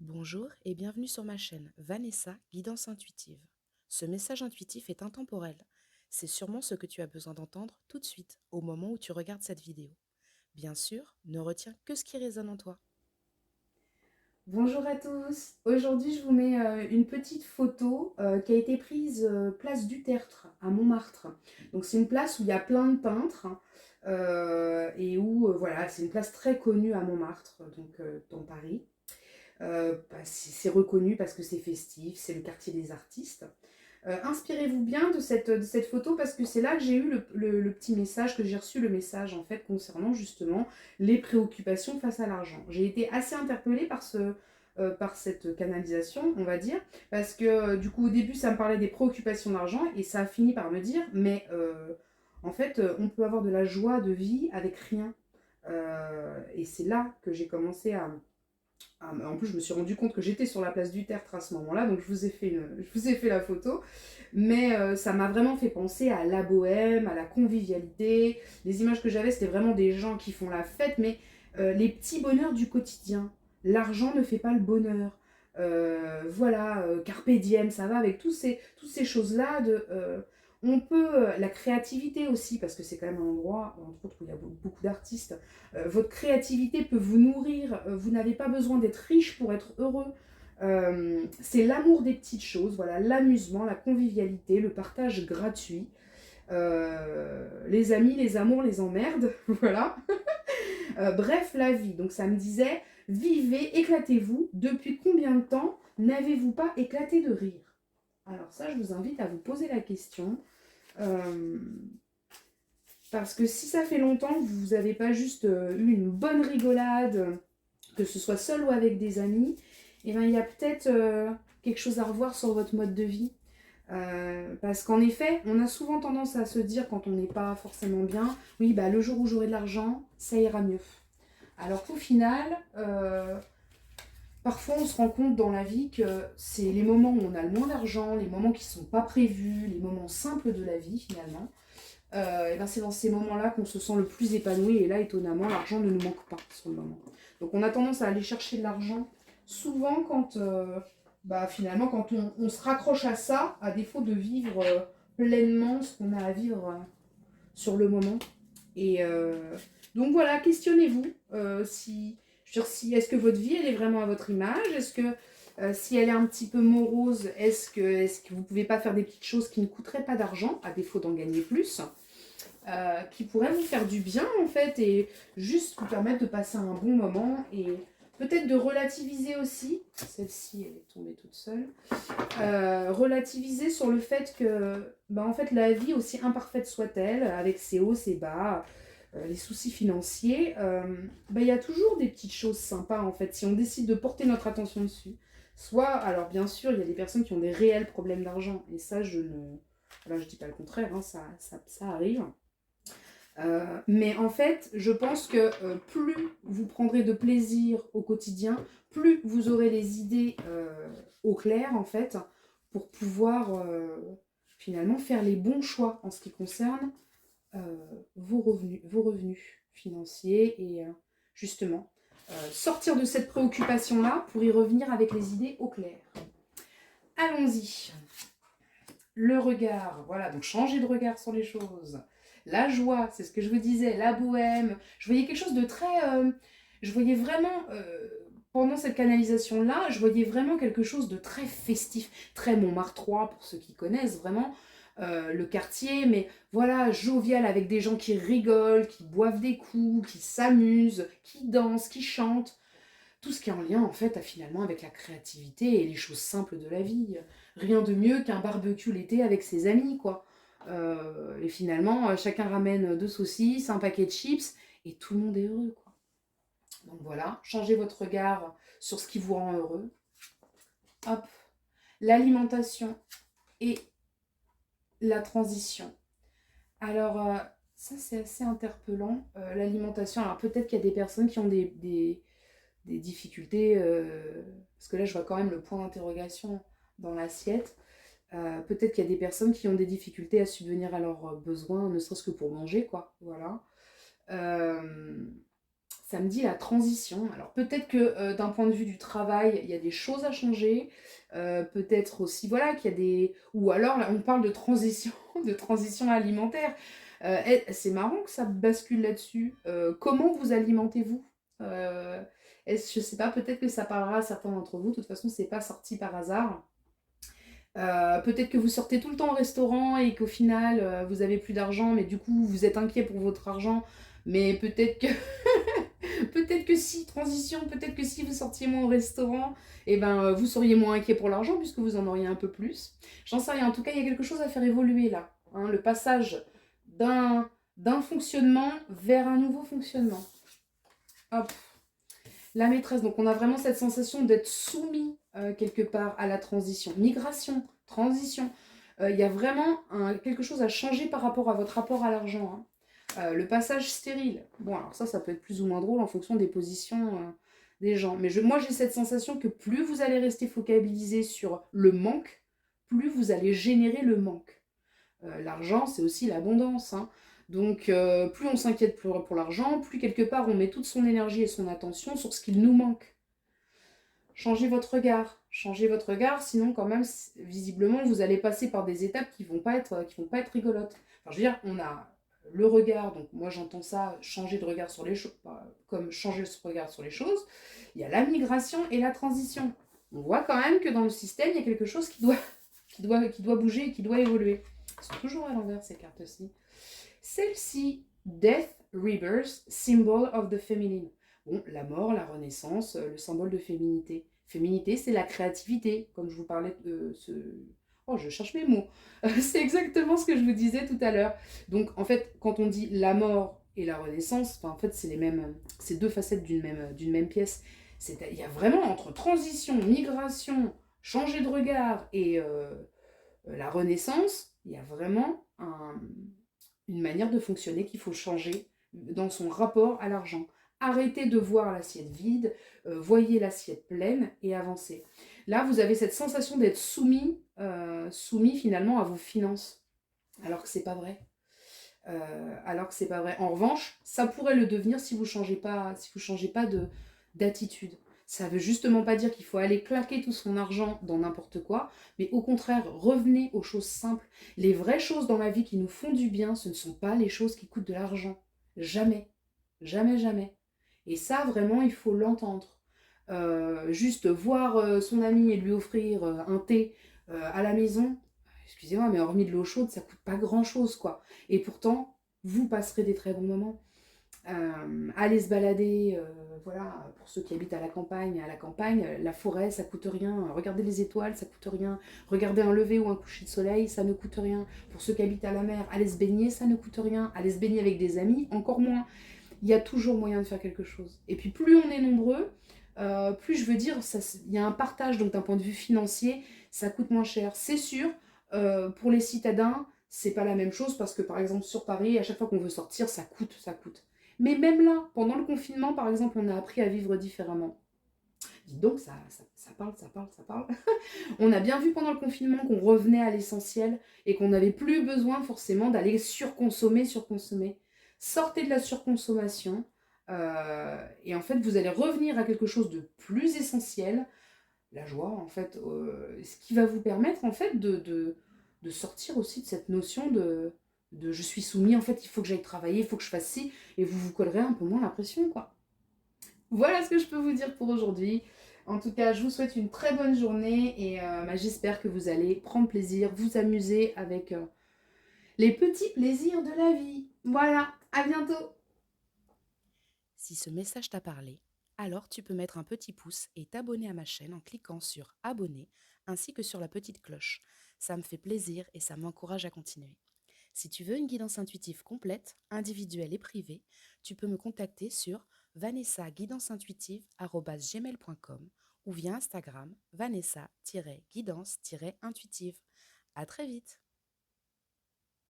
Bonjour et bienvenue sur ma chaîne Vanessa, Guidance Intuitive. Ce message intuitif est intemporel. C'est sûrement ce que tu as besoin d'entendre tout de suite au moment où tu regardes cette vidéo. Bien sûr, ne retiens que ce qui résonne en toi. Bonjour à tous. Aujourd'hui, je vous mets une petite photo qui a été prise place du Tertre à Montmartre. Donc c'est une place où il y a plein de peintres et où voilà, c'est une place très connue à Montmartre, donc dans Paris. C'est reconnu parce que c'est festif, c'est le quartier des artistes. Inspirez-vous bien de cette photo parce que c'est là que j'ai eu le petit message, que j'ai reçu le message en fait concernant justement les préoccupations face à l'argent. J'ai été assez interpellée par cette canalisation, on va dire, parce que du coup au début ça me parlait des préoccupations d'argent et ça a fini par me dire, mais en fait on peut avoir de la joie de vie avec rien. Et c'est là que j'ai commencé en plus, je me suis rendu compte que j'étais sur la place du Tertre à ce moment-là, donc je vous ai fait la photo. Mais ça m'a vraiment fait penser à la bohème, à la convivialité. Les images que j'avais, c'était vraiment des gens qui font la fête, mais les petits bonheurs du quotidien. L'argent ne fait pas le bonheur. Voilà, carpe diem, ça va avec toutes ces choses-là. On peut, la créativité aussi, parce que c'est quand même un endroit, entre autres, où il y a beaucoup d'artistes. Votre créativité peut vous nourrir. Vous n'avez pas besoin d'être riche pour être heureux. C'est l'amour des petites choses, voilà, l'amusement, la convivialité, le partage gratuit. Les amis, les amours, les emmerdes, voilà. Bref, la vie. Donc ça me disait, vivez, éclatez-vous. Depuis combien de temps n'avez-vous pas éclaté de rire? Alors ça, je vous invite à vous poser la question. Euh, Parce que si ça fait longtemps que vous n'avez pas juste eu une bonne rigolade, que ce soit seul ou avec des amis, eh ben, il y a peut-être quelque chose à revoir sur votre mode de vie. Parce qu'en effet, on a souvent tendance à se dire quand on n'est pas forcément bien, oui, bah, le jour où j'aurai de l'argent, ça ira mieux. Alors qu'au final, parfois on se rend compte dans la vie que c'est les moments où on a le moins d'argent, les moments qui ne sont pas prévus, les moments simples de la vie finalement, et ben c'est dans ces moments-là qu'on se sent le plus épanoui. Et là, étonnamment, l'argent ne nous manque pas sur le moment. Donc on a tendance à aller chercher de l'argent souvent quand, bah, finalement, quand on se raccroche à ça, à défaut de vivre pleinement ce qu'on a à vivre sur le moment. Et donc voilà, questionnez-vous si, je veux dire, si est-ce que votre vie elle est vraiment à votre image. Est-ce que si elle est un petit peu morose, est-ce que vous ne pouvez pas faire des petites choses qui ne coûteraient pas d'argent, à défaut d'en gagner plus, qui pourraient vous faire du bien en fait et juste vous permettre de passer un bon moment et peut-être de relativiser aussi. Celle-ci elle est tombée toute seule. Relativiser sur le fait que bah, en fait la vie, aussi imparfaite soit-elle, avec ses hauts, ses bas, les soucis financiers, bah, il y a toujours des petites choses sympas en fait si on décide de porter notre attention dessus. Soit, alors bien sûr, il y a des personnes qui ont des réels problèmes d'argent et ça je ne, voilà, je dis pas le contraire, hein, ça arrive. Mais en fait, je pense que plus vous prendrez de plaisir au quotidien, plus vous aurez les idées au clair, en fait, pour pouvoir finalement faire les bons choix en ce qui concerne vos revenus financiers et justement sortir de cette préoccupation-là pour y revenir avec les idées au clair. Allons-y. Le regard, voilà, donc changer de regard sur les choses. La joie, c'est ce que je vous disais, la bohème. Je voyais quelque chose de très... je voyais vraiment, pendant cette canalisation-là, je voyais vraiment quelque chose de très festif, très Montmartrois, pour ceux qui connaissent vraiment le quartier, mais voilà, jovial, avec des gens qui rigolent, qui boivent des coups, qui s'amusent, qui dansent, qui chantent, tout ce qui est en lien en fait finalement avec la créativité et les choses simples de la vie. Rien de mieux qu'un barbecue l'été avec ses amis, quoi. Et finalement, chacun ramène deux saucisses, un paquet de chips, et tout le monde est heureux, quoi. Donc voilà, changez votre regard sur ce qui vous rend heureux. Hop, l'alimentation et la transition. Alors, ça c'est assez interpellant, l'alimentation. Alors peut-être qu'il y a des personnes qui ont des difficultés, parce que là je vois quand même le point d'interrogation dans l'assiette. Peut-être qu'il y a des personnes qui ont des difficultés à subvenir à leurs besoins, ne serait-ce que pour manger, quoi. Voilà. Euh, Ça me dit la transition. Alors peut-être que d'un point de vue du travail, il y a des choses à changer. Peut-être aussi, voilà, qu'il y a des... Ou alors, là, on parle de transition, de transition alimentaire. C'est marrant que ça bascule là-dessus. Comment vous alimentez-vous? Je sais pas, peut-être que ça parlera à certains d'entre vous. De toute façon, c'est pas sorti par hasard. Peut-être que vous sortez tout le temps au restaurant et qu'au final, vous avez plus d'argent, mais du coup, vous êtes inquiet pour votre argent. Mais peut-être que peut-être que si, transition, peut-être que si vous sortiez moins au restaurant, eh ben, vous seriez moins inquiet pour l'argent puisque vous en auriez un peu plus. J'en sais rien. En tout cas, il y a quelque chose à faire évoluer là, hein, le passage d'un d'un fonctionnement vers un nouveau fonctionnement. Hop, la maîtresse. Donc, on a vraiment cette sensation d'être soumis quelque part à la transition. Migration, transition. Il y a vraiment quelque chose à changer par rapport à votre rapport à l'argent, hein. Le passage stérile. Bon, alors ça peut être plus ou moins drôle en fonction des positions des gens. Mais moi, j'ai cette sensation que plus vous allez rester focalisé sur le manque, plus vous allez générer le manque. L'argent, c'est aussi l'abondance, hein. Donc, plus on s'inquiète pour l'argent, plus quelque part on met toute son énergie et son attention sur ce qu'il nous manque. Changez votre regard, sinon quand même, visiblement, vous allez passer par des étapes qui vont pas être rigolotes. Enfin, je veux dire, on a le regard, donc moi j'entends ça, changer de regard sur les choses, comme changer ce regard sur les choses. Il y a la migration et la transition. On voit quand même que dans le système, il y a quelque chose qui doit bouger et qui doit évoluer. Elles sont toujours à l'envers ces cartes-ci. Celle-ci, Death Rebirth, Symbol of the Feminine. Bon, la mort, la renaissance, le symbole de féminité. Féminité, c'est la créativité, comme je vous parlais de ce... Oh, je cherche mes mots. C'est exactement ce que je vous disais tout à l'heure. Donc, en fait, quand on dit la mort et la renaissance, en fait, c'est les mêmes, c'est deux facettes d'une même pièce. Il y a vraiment entre transition, migration, changer de regard et la renaissance, il y a vraiment une manière de fonctionner qu'il faut changer dans son rapport à l'argent. Arrêtez de voir l'assiette vide, voyez l'assiette pleine et avancez. Là, vous avez cette sensation d'être soumis finalement à vos finances, alors que c'est pas vrai. Alors que c'est pas vrai. En revanche, ça pourrait le devenir si vous changez pas, d'attitude. Ça veut justement pas dire qu'il faut aller claquer tout son argent dans n'importe quoi, mais au contraire, revenez aux choses simples. Les vraies choses dans la vie qui nous font du bien, ce ne sont pas les choses qui coûtent de l'argent. Jamais. Jamais, jamais. Et ça, vraiment, il faut l'entendre. Juste voir son ami et lui offrir un thé à la maison, excusez-moi, mais hormis de l'eau chaude, ça coûte pas grand-chose, quoi. Et pourtant, vous passerez des très bons moments. Aller se balader, voilà, pour ceux qui habitent à la campagne, la forêt, ça coûte rien. Regarder les étoiles, ça coûte rien. Regarder un lever ou un coucher de soleil, ça ne coûte rien. Pour ceux qui habitent à la mer, aller se baigner, ça ne coûte rien. Aller se baigner avec des amis, encore moins. Il y a toujours moyen de faire quelque chose. Et puis plus on est nombreux, plus je veux dire, il y a un partage, donc d'un point de vue financier, ça coûte moins cher. C'est sûr, pour les citadins, c'est pas la même chose parce que par exemple sur Paris, à chaque fois qu'on veut sortir, ça coûte, ça coûte. Mais même là, pendant le confinement, par exemple, on a appris à vivre différemment. Dites donc, ça parle, ça parle, ça parle. On a bien vu pendant le confinement qu'on revenait à l'essentiel et qu'on n'avait plus besoin forcément d'aller surconsommer, surconsommer. Sortez de la surconsommation et en fait, vous allez revenir à quelque chose de plus essentiel, la joie, en fait, ce qui va vous permettre, en fait, de sortir aussi de cette notion de je suis soumis, en fait, il faut que j'aille travailler, il faut que je fasse ci, et vous vous collerez un peu moins la pression, quoi. Voilà ce que je peux vous dire pour aujourd'hui. En tout cas, je vous souhaite une très bonne journée et j'espère que vous allez prendre plaisir, vous amuser avec les petits plaisirs de la vie. Voilà, à bientôt. Si ce message t'a parlé, alors tu peux mettre un petit pouce et t'abonner à ma chaîne en cliquant sur abonner ainsi que sur la petite cloche. Ça me fait plaisir et ça m'encourage à continuer. Si tu veux une guidance intuitive complète, individuelle et privée, tu peux me contacter sur vanessa-guidance-intuitive@gmail.com ou via Instagram vanessa-guidance-intuitive. À très vite!